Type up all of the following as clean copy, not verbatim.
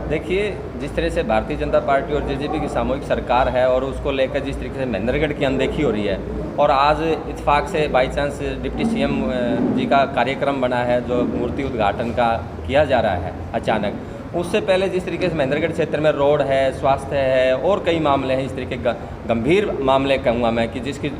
देखिए, जिस तरह से भारतीय जनता पार्टी और जेजेपी की सामूहिक सरकार है और उसको लेकर जिस तरीके से महेंद्रगढ़ की अनदेखी हो रही है और आज इत्तेफाक से बाई चांस डिप्टी सीएम जी का कार्यक्रम बना है जो मूर्ति उद्घाटन का किया जा रहा है अचानक, उससे पहले जिस तरीके से महेंद्रगढ़ क्षेत्र में रोड है, स्वास्थ्य है और कई मामले हैं, इस तरीके गंभीर मामले कहूँगा मैं कि जिसकी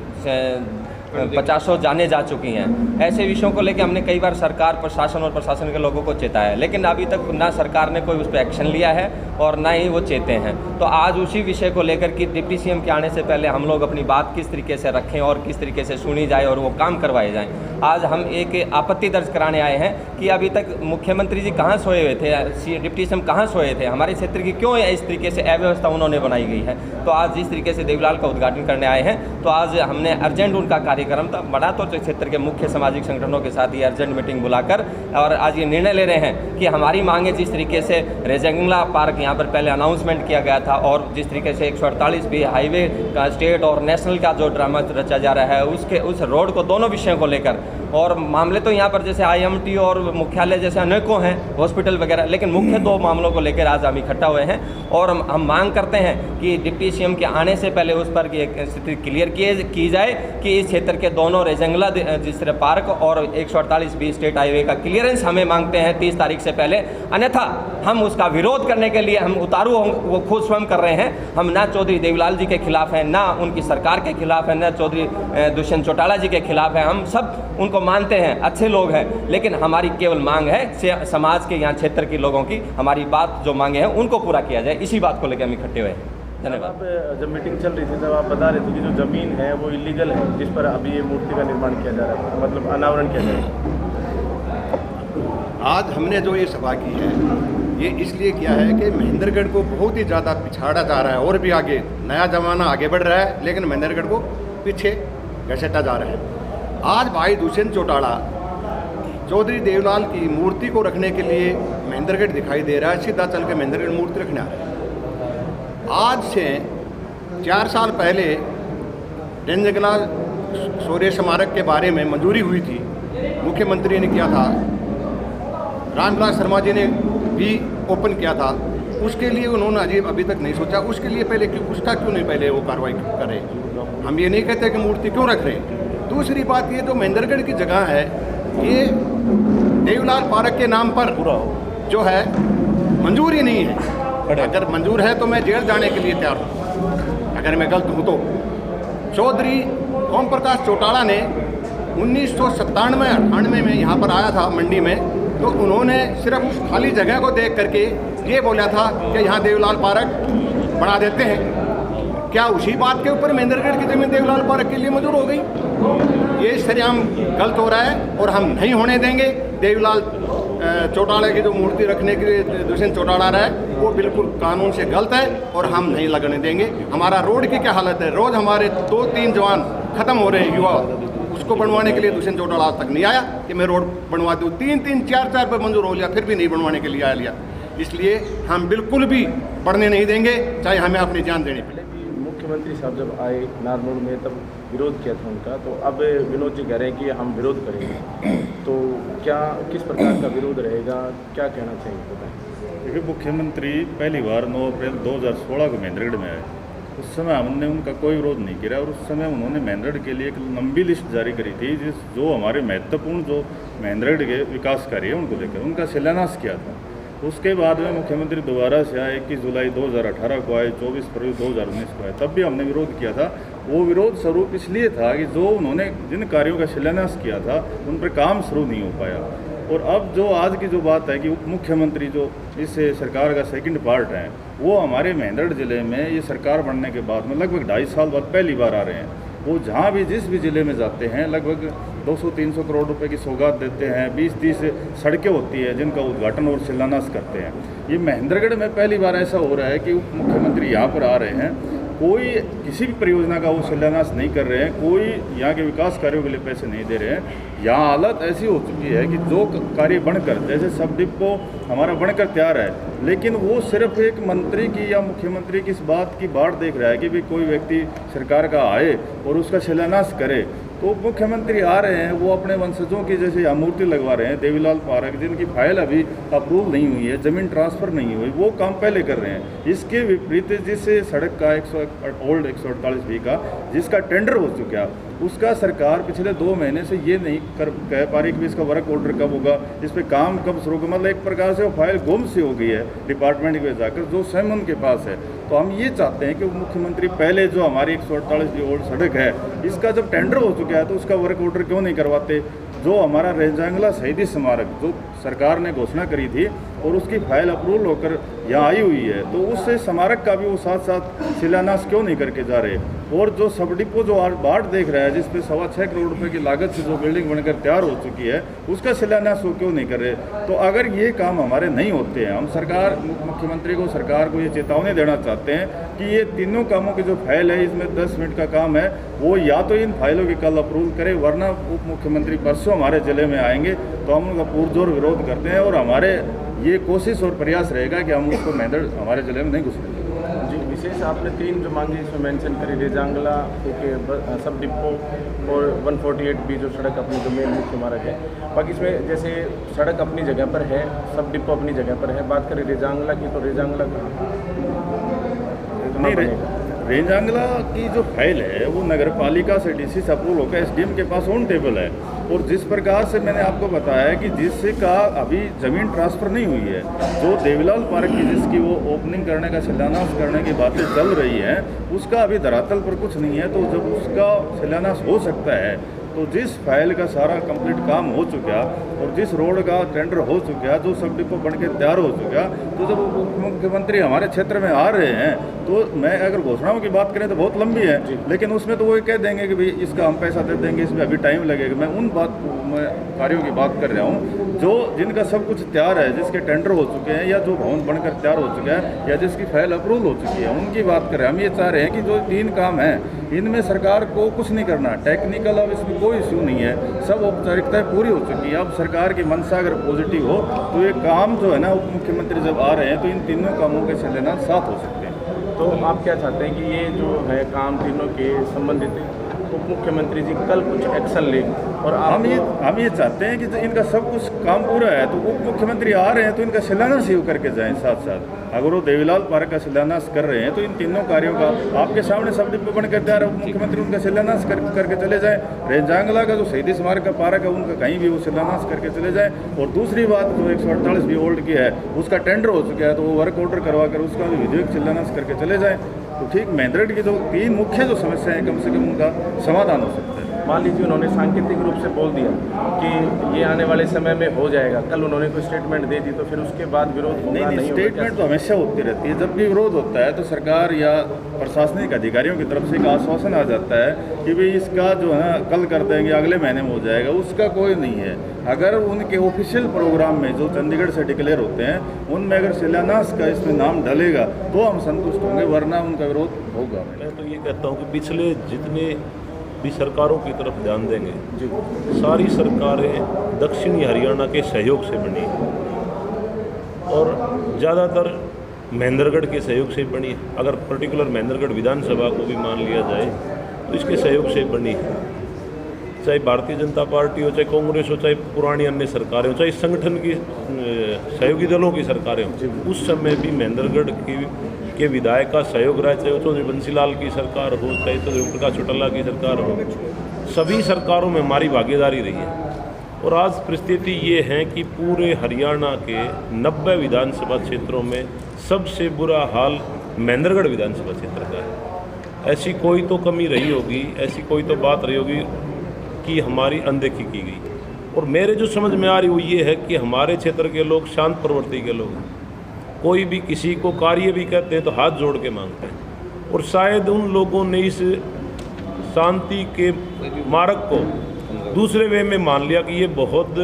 50 जानें जा चुकी हैं। ऐसे विषयों को लेकर हमने कई बार सरकार, प्रशासन और प्रशासन के लोगों को चेताया है, लेकिन अभी तक ना सरकार ने कोई उस पर एक्शन लिया है और ना ही वो चेते हैं। तो आज उसी विषय को लेकर कि डिप्टी सीएम के आने से पहले हम लोग अपनी बात किस तरीके से रखें और किस तरीके से सुनी जाए और वो काम करवाए जाएँ। आज हम एक आपत्ति दर्ज कराने आए हैं कि अभी तक मुख्यमंत्री जी कहाँ सोए हुए थे, डिप्टी सीएम कहाँ सोए थे, हमारे क्षेत्र की क्यों इस तरीके से अव्यवस्था उन्होंने बनाई गई है। तो आज जिस तरीके से देवीलाल का उद्घाटन करने आए हैं, तो आज हमने अर्जेंट उनका कार्यक्रम था बड़ा, तो क्षेत्र के मुख्य सामाजिक संगठनों के साथ ये अर्जेंट मीटिंग बुलाकर और आज ये निर्णय ले रहे हैं कि हमारी मांगे जिस तरीके से रेजंगला पार्क यहाँ पर पहले अनाउंसमेंट किया गया था और जिस तरीके से 148 भी हाईवे का स्टेट और नेशनल का जो ड्रामा रचा जा रहा है उसके उस रोड को, दोनों विषयों को लेकर, और मामले तो यहाँ पर जैसे IMT और मुख्यालय जैसे अनेकों हैं, हॉस्पिटल वगैरह, लेकिन मुख्य दो मामलों को लेकर आज हम इकट्ठा हुए हैं और हम मांग करते हैं कि डिप्टी सीएम के आने से पहले उस पर की एक स्थिति क्लियर की जाए कि इस क्षेत्र के दोनों रेजंगला जिस तरह पार्क और 148 बी स्टेट हाईवे का क्लियरेंस हमें मांगते हैं 30 तारीख से पहले, अन्यथा हम उसका विरोध करने के लिए हम उतारू वो खुद स्वयं कर रहे हैं। हम ना चौधरी देवीलाल जी के खिलाफ हैं, ना उनकी सरकार के खिलाफ है, ना चौधरी दुष्यंत चौटाला जी के खिलाफ है। हम सब उनको मानते हैं, अच्छे लोग हैं, लेकिन हमारी केवल मांग है समाज के यहाँ क्षेत्र के लोगों की, हमारी बात जो मांगे हैं उनको पूरा किया जाए। इसी बात को लेकर हम इकट्ठे हुए हैं। धन्यवाद। आप जब मीटिंग चल रही थी तब आप बता रहे थे कि जो ज़मीन है वो इलीगल है जिस पर अभी ये मूर्ति का निर्माण किया जा रहा है, मतलब अनावरण किया जा रहा है। आज हमने जो ये सभा की है ये इसलिए किया है कि महेंद्रगढ़ को बहुत ही ज़्यादा पिछाड़ा जा रहा है और भी आगे नया ज़माना आगे बढ़ रहा है, लेकिन महेंद्रगढ़ को पीछे घसीटा जा रहा है। आज भाई दुष्यंत चौटाला चौधरी देवीलाल की मूर्ति को रखने के लिए महेंद्रगढ़ दिखाई दे रहा है, सीधा चल के महेंद्रगढ़ मूर्ति रखने आ रहा है। आज से 4 साल पहले रेंजगला शौर्य स्मारक के बारे में मंजूरी हुई थी, मुख्यमंत्री ने किया था, रामविलास शर्मा जी ने भी ओपन किया था। उसके लिए उन्होंने अभी तक नहीं सोचा, उसके लिए पहले उसका क्यों नहीं पहले वो कार्रवाई करें। हम ये नहीं कहते कि मूर्ति क्यों रख रहे हैं। दूसरी बात ये जो महेंद्रगढ़ की जगह है ये देवीलाल पार्क के नाम पर जो है मंजूरी नहीं है। अगर मंजूर है तो मैं जेल जाने के लिए तैयार हूँ अगर मैं गलत हूँ तो। चौधरी ओम प्रकाश चौटाला ने 1997-98 में यहाँ पर आया था मंडी में, तो उन्होंने सिर्फ उस खाली जगह को देख करके ये बोला था कि यहाँ देवीलाल पार्क बना देते हैं। क्या उसी बात के ऊपर महेंद्रगढ़ की जमीन देवीलाल पार्क के लिए मंजूर हो गई? ये सरेआम गलत हो रहा है और हम नहीं होने देंगे। देवीलाल चौटाला की जो मूर्ति रखने के लिए दुष्यंत चौटाला रहा है वो बिल्कुल कानून से गलत है और हम नहीं लगने देंगे। हमारा रोड की क्या हालत है, रोज हमारे 2-3 जवान खत्म हो रहे हैं, युवा, उसको बनवाने के लिए दुष्यंत चौटाला आज तक नहीं आया कि मैं रोड बनवा दूँ। 3-3, 4-4 पे मंजूर हो लिया, फिर भी नहीं बनवाने के लिए आया लिया। इसलिए हम बिल्कुल भी बढ़ने नहीं देंगे, चाहे हमें अपनी जान देनी पड़े। मुख्यमंत्री साहब जब आए नारनौल में तब विरोध किया था उनका, तो अब विनोद जी कह रहे हैं कि हम विरोध करेंगे, तो क्या किस प्रकार का विरोध रहेगा, क्या कहना चाहिए बताएं। देखिए, मुख्यमंत्री पहली बार 9 अप्रैल 2016 को महेंद्रगढ़ में आए। उस समय हमने उनका कोई विरोध नहीं किया और उस समय उन्होंने महेंद्रगढ़ के लिए एक लंबी लिस्ट जारी करी थी जो हमारे महत्वपूर्ण जो महेंद्रगढ़ के विकास कार्य है उनको लेकर उनका शिलान्यास किया था। उसके बाद में मुख्यमंत्री दोबारा से आए, 21 जुलाई 2018 को आए, 24 फरवरी 2019 को आए, तब भी हमने विरोध किया था। वो विरोध स्वरूप इसलिए था कि जो उन्होंने जिन कार्यों का शिलान्यास किया था उन पर काम शुरू नहीं हो पाया। और अब जो आज की जो बात है कि उप मुख्यमंत्री जो इस सरकार का सेकंड पार्ट है वो हमारे महेंद्रगढ़ ज़िले में ये सरकार बनने के बाद में लगभग 2.5 साल बाद पहली बार आ रहे हैं। वो जहाँ भी जिस भी ज़िले में जाते हैं लगभग 200-300 करोड़ रुपए की सौगात देते हैं, 20-30 सड़कें होती है जिनका उद्घाटन और शिलान्यास करते हैं। ये महेंद्रगढ़ में पहली बार ऐसा हो रहा है कि उप मुख्यमंत्री यहाँ पर आ रहे हैं, कोई किसी भी परियोजना का वो शिलान्यास नहीं कर रहे हैं, कोई यहाँ के विकास कार्यों के लिए पैसे नहीं दे रहे हैं। यहाँ हालत ऐसी हो चुकी है कि जो कार्य बनकर, जैसे सब डिपो हमारा बनकर तैयार है, लेकिन वो सिर्फ एक मंत्री की या मुख्यमंत्री की इस बात की बाट देख रहा है कि भाई कोई व्यक्ति सरकार का आए और उसका शिलान्यास करे। तो मुख्यमंत्री आ रहे हैं, वो अपने वंशजों की जैसे यहाँ मूर्ति लगवा रहे हैं देवीलाल पार्क, जिनकी फाइल अभी अप्रूव नहीं हुई है, ज़मीन ट्रांसफ़र नहीं हुई, वो काम पहले कर रहे हैं। इसके विपरीत जिस सड़क का 148B का जिसका टेंडर हो चुका, उसका सरकार पिछले 2 महीने से ये नहीं कह पा रही कि इसका वर्क ऑर्डर कब होगा, इस पर काम कब शुरू होगा। मतलब एक प्रकार से वो फाइल गुम सी हो गई है डिपार्टमेंट के जाकर, जो स्वयं उनके पास है। तो हम ये चाहते हैं कि मुख्यमंत्री पहले जो हमारी 148 ओल्ड सड़क है, इसका जब टेंडर हो चुका है तो उसका वर्क ऑर्डर क्यों नहीं करवाते। जो हमारा रेंजांगला शहीदी स्मारक जो सरकार ने घोषणा करी थी और उसकी फाइल अप्रूवल होकर यहाँ आई हुई है, तो उस स्मारक का भी वो साथ साथ शिलान्यास क्यों नहीं करके जा रहे। और जो सब डिपो जो बाट देख रहा है, जिस पे 6.25 करोड़ रुपए की लागत से जो बिल्डिंग बनकर तैयार हो चुकी है, उसका शिलान्यास वो क्यों नहीं कर रहे। तो अगर ये काम हमारे नहीं होते हैं, हम मुख्यमंत्री को सरकार को ये चेतावनी देना चाहते हैं कि ये तीनों कामों की जो फाइल है, इसमें 10 मिनट का काम है, वो या तो इन फाइलों की कल अप्रूवल करे, वरना उप मुख्यमंत्री परसों हमारे जिले में आएंगे तो हम उनका पुरजोर विरोध करते हैं। और हमारे ये कोशिश और प्रयास रहेगा कि हम उसको मेंढर हमारे जिले में नहीं घुसने देंगे। जी, विशेष आपने 3 जो मांगे इसमें मेंशन करी, रेजांगला के सब डिपो और 148B जो सड़क अपनी जो मेन मुख्य मार्ग है। बाकी इसमें जैसे सड़क अपनी जगह पर है, सब डिपो अपनी जगह पर है। बात करें रेजांगला की, तो रेजांगला रेंजांगला की जो फाइल है वो नगर पालिका से डीसी से अप्रूवल होकर एसडीएम के पास ऑन टेबल है। और जिस प्रकार से मैंने आपको बताया कि जिसका अभी ज़मीन ट्रांसफ़र नहीं हुई है, जो देवीलाल पार्क की जिसकी वो ओपनिंग करने का शिलान्यास करने की बातें चल रही हैं, उसका अभी धरातल पर कुछ नहीं है। तो जब उसका शिलान्यास हो सकता है, तो जिस फाइल का सारा कंप्लीट काम हो चुका और जिस रोड का टेंडर हो चुका, जो सब डिपो बन के तैयार हो चुका, तो जब मुख्यमंत्री हमारे क्षेत्र में आ रहे हैं, तो मैं अगर घोषणाओं की बात करें तो बहुत लंबी है, लेकिन उसमें तो वो कह देंगे कि भाई इसका हम पैसा दे देंगे, इसमें अभी टाइम लगेगा। मैं उन कार्यों की बात कर रहा हूँ जो जिनका सब कुछ तैयार है, जिसके टेंडर हो चुके हैं या जो भवन बनकर तैयार हो चुका है या जिसकी फाइल अप्रूवल हो चुकी है, उनकी बात कर रहे हैं। हम ये चाह रहे हैं कि जो 3 काम हैं, इनमें सरकार को कुछ नहीं करना, टेक्निकल अब इसमें कोई इश्यू नहीं है, सब औपचारिकताएं पूरी हो चुकी है। अब सरकार की मंशा अगर पॉजिटिव हो तो ये काम जो है ना, उप मुख्यमंत्री जब आ रहे हैं तो इन तीनों कामों के शिलान्यास साथ हो सकते हैं। तो आप क्या चाहते हैं कि ये जो है काम तीनों के संबंधित उप मुख्यमंत्री जी कल कुछ एक्शन लें, और हम ये चाहते हैं कि इनका सब कुछ काम पूरा है तो उप मुख्यमंत्री आ रहे हैं तो इनका शिलान्यास ही करके जाएं साथ साथ। अगर वो देवीलाल पार्क का शिलान्यास कर रहे हैं तो इन तीनों कार्यों का आपके सामने सब डिपो बनकर तैयार है, उप मुख्यमंत्री उनका शिलान्यास करके चले जाएं। रेंजांगला का जो शहीदी स्मारक का पार्क है, उनका कहीं भी वो शिलान्यास करके चले जाएं। और दूसरी बात, जो 148B ओल्ड की है, उसका टेंडर हो चुका है, तो वो वर्क ऑर्डर करवा कर उसका भी विधिक शिलान्यास करके चले जाएँ। तो ठीक मेंढरगढ़ की जो 3 मुख्य जो समस्याएं, कम से कम उनका समाधान हो सकता है। मान लीजिए उन्होंने सांकेतिक रूप से बोल दिया कि ये आने वाले समय में हो जाएगा, कल उन्होंने कोई स्टेटमेंट दे दी, तो फिर उसके बाद विरोध होगा नहीं? स्टेटमेंट तो हमेशा होती रहती है, जब भी विरोध होता है तो सरकार या प्रशासनिक अधिकारियों की तरफ से एक आश्वासन आ जाता है कि भाई इसका जो है ना कल कर देंगे, अगले महीने में हो जाएगा, उसका कोई नहीं है। अगर उनके ऑफिशियल प्रोग्राम में जो चंडीगढ़ से डिक्लेयर होते हैं, उनमें अगर शिलान्यास का इसमें नाम डलेगा तो हम संतुष्ट होंगे, वरना उनका विरोध होगा। मैं तो ये कहता हूँ कि पिछले जितने भी सरकारों की तरफ ध्यान देंगे, सारी सरकारें दक्षिणी हरियाणा के सहयोग से बनी और ज़्यादातर महेंद्रगढ़ के सहयोग से बनी। अगर पर्टिकुलर महेंद्रगढ़ विधानसभा को भी मान लिया जाए तो इसके सहयोग से बनी, चाहे भारतीय जनता पार्टी हो, चाहे कांग्रेस हो, चाहे पुरानी अन्य सरकारें हो, चाहे संगठन की सहयोगी दलों की सरकारें हो, उस समय भी महेंद्रगढ़ के विधायक का सहयोग रहा, चाहे चौधरी बंसीलाल की सरकार हो, चाहे चौधरी प्रकाश चौटाला की सरकार हो, सभी सरकारों में हमारी भागीदारी रही है। और आज परिस्थिति ये है कि पूरे हरियाणा के 90 विधानसभा क्षेत्रों में सबसे बुरा हाल महेंद्रगढ़ विधानसभा क्षेत्र का है। ऐसी कोई तो कमी रही होगी, ऐसी कोई तो बात रही होगी कि हमारी अनदेखी की गई। और मेरे जो समझ में आ रही वो ये है कि हमारे क्षेत्र के लोग शांत प्रवृत्ति के लोग हैं, कोई भी किसी को कार्य भी कहते हैं तो हाथ जोड़ के मांगते हैं। और शायद उन लोगों ने इस शांति के मार्ग को दूसरे वे में मान लिया कि ये बहुत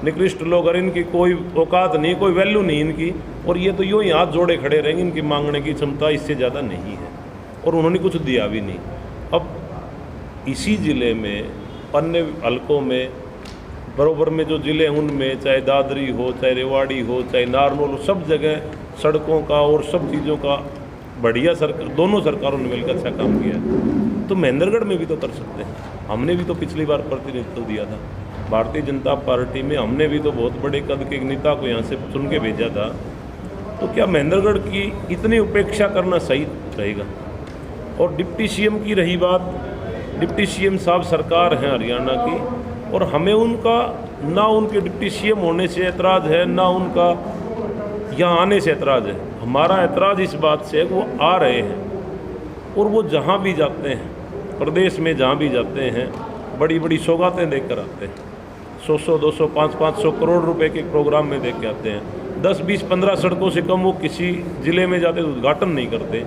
निकृष्ट लोग, और इनकी कोई औकात नहीं, कोई वैल्यू नहीं इनकी, और ये तो यूँ ही हाथ जोड़े खड़े रहेंगे, इनकी मांगने की क्षमता इससे ज़्यादा नहीं है, और उन्होंने कुछ दिया भी नहीं। अब इसी ज़िले में अन्य हलकों में बरोबर में जो ज़िले हैं उनमें, चाहे दादरी हो, चाहे रेवाड़ी हो, चाहे नारनौल हो, सब जगह सड़कों का और सब चीज़ों का बढ़िया सरकार, दोनों सरकारों ने मिलकर अच्छा काम किया है, तो महेंद्रगढ़ में भी तो कर सकते हैं। हमने भी तो पिछली बार प्रतिनिधित्व दिया था भारतीय जनता पार्टी में, हमने भी तो बहुत बड़े कद के एक नेता को यहाँ से चुन के भेजा था। तो क्या महेंद्रगढ़ की इतनी उपेक्षा करना सही रहेगा? और डिप्टी सीएम की रही बात, डिप्टी सीएम साहब सरकार हैं हरियाणा की, और हमें उनका ना उनके डिप्टी सीएम होने से ऐतराज़ है, ना उनका यहाँ आने से ऐतराज़ है। हमारा ऐतराज़ इस बात से है कि वो आ रहे हैं और वो जहाँ भी जाते हैं, प्रदेश में जहाँ भी जाते हैं, बड़ी बड़ी सौगातें देख कर आते हैं। 100-100, 200, 500 करोड़ रुपए के प्रोग्राम में देख के आते हैं। 10, 20, 15 सड़कों से कम वो किसी ज़िले में जाते तो उद्घाटन नहीं करते।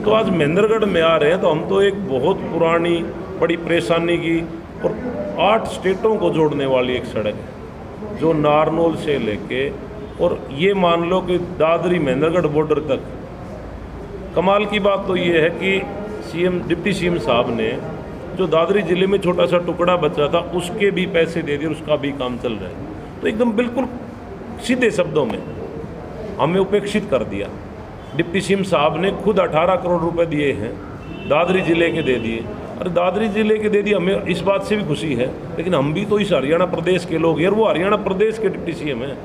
तो आज महेंद्रगढ़ में आ रहे हैं तो हम तो एक बहुत पुरानी बड़ी परेशानी की और 8 स्टेटों को जोड़ने वाली एक सड़क है जो नारनौल से लेके और ये मान लो कि दादरी महेंद्रगढ़ बॉर्डर तक। कमाल की बात तो ये है कि डिप्टी सीएम साहब ने जो दादरी ज़िले में छोटा सा टुकड़ा बचा था उसके भी पैसे दे दिए, उसका भी काम चल रहा है। तो एकदम बिल्कुल सीधे शब्दों में हमें उपेक्षित कर दिया। डिप्टी सीएम साहब ने खुद 18 करोड़ रुपए दिए हैं, दादरी ज़िले के दे दिए। अरे दादरी ज़िले के दे दिए, हमें इस बात से भी खुशी है, लेकिन हम भी तो इस हरियाणा प्रदेश के लोग हैं। वो हरियाणा प्रदेश के डिप्टी सीएम हैं,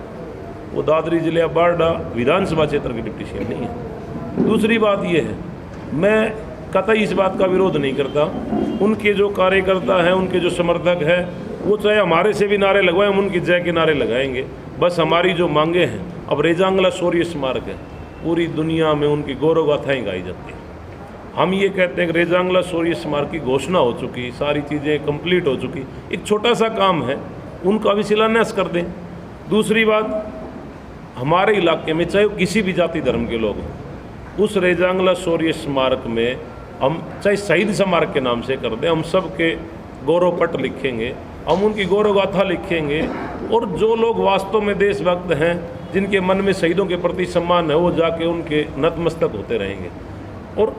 वो दादरी ज़िले या बारडा विधानसभा क्षेत्र के डिप्टी सीएम नहीं है। दूसरी बात ये है, मैं कतई इस बात का विरोध नहीं करता, उनके जो कार्यकर्ता हैं, उनके जो समर्थक हैं, वो चाहे हमारे से भी नारे लगवाएं, हम उनकी जय के नारे लगाएंगे। बस हमारी जो मांगे हैं, अब रेजांगला शौर्य स्मारक है, पूरी दुनिया में उनकी गौरव गाथाएँ गाई जाती हैं। हम ये कहते हैं कि रेजांगला शौर्य स्मारक की घोषणा हो चुकी, सारी चीज़ें कंप्लीट हो चुकी, एक छोटा सा काम है, उनका भी शिलान्यास कर दें। दूसरी बात, हमारे इलाके में चाहे किसी भी जाति धर्म के लोग हों, उस रेजांगला शौर्य स्मारक में हम चाहे शहीद स्मारक के नाम से कर दें, हम सब के गौरव पट लिखेंगे, हम उनकी गौरव गाथा लिखेंगे, और जो लोग वास्तव में देशभक्त हैं, जिनके मन में शहीदों के प्रति सम्मान है, वो जाके उनके नतमस्तक होते रहेंगे। और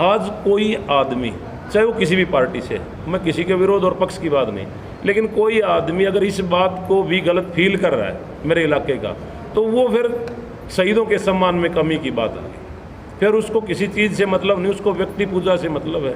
आज कोई आदमी, चाहे वो किसी भी पार्टी से, मैं किसी के विरोध और पक्ष की बात नहीं, लेकिन कोई आदमी अगर इस बात को भी गलत फील कर रहा है मेरे इलाके का, तो वो फिर शहीदों के सम्मान में कमी की बात आ गई। फिर उसको किसी चीज़ से मतलब नहीं, उसको व्यक्ति पूजा से मतलब है,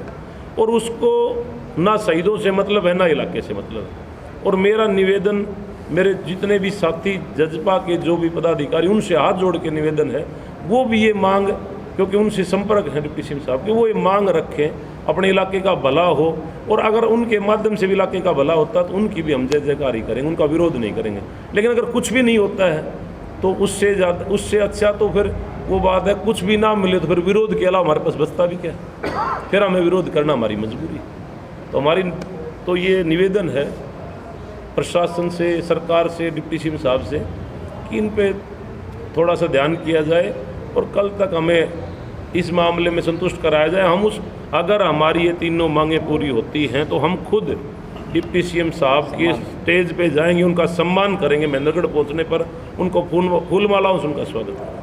और उसको ना शहीदों से मतलब है, ना इलाके से मतलब है। और मेरा निवेदन, मेरे जितने भी साथी जजपा के जो भी पदाधिकारी, उनसे हाथ जोड़ के निवेदन है, वो भी ये मांग, क्योंकि उनसे संपर्क है डिप्टी सीएम साहब के, वो ये मांग रखें अपने इलाके का भला हो, और अगर उनके माध्यम से भी इलाके का भला होता है तो उनकी भी हम जय जयकारी करेंगे, उनका विरोध नहीं करेंगे। लेकिन अगर कुछ भी नहीं होता है तो उससे ज़्यादा, उससे अच्छा तो फिर वो बात है, कुछ भी ना मिले तो फिर विरोध के अलावा हमारे पास बचता भी क्या, फिर हमें विरोध करना हमारी मजबूरी। तो हमारी तो ये निवेदन है प्रशासन से, सरकार से, डिप्टी सीएम साहब से, कि इन पे थोड़ा सा ध्यान किया जाए और कल तक हमें इस मामले में संतुष्ट कराया जाए। हम अगर हमारी ये तीनों मांगें पूरी होती हैं तो हम खुद डिप्टी सीएम साहब के स्टेज पे जाएंगे, उनका सम्मान करेंगे, महेंद्रगढ़ पहुंचने पर उनको फूल मालाओं से उनका स्वागत करेंगे।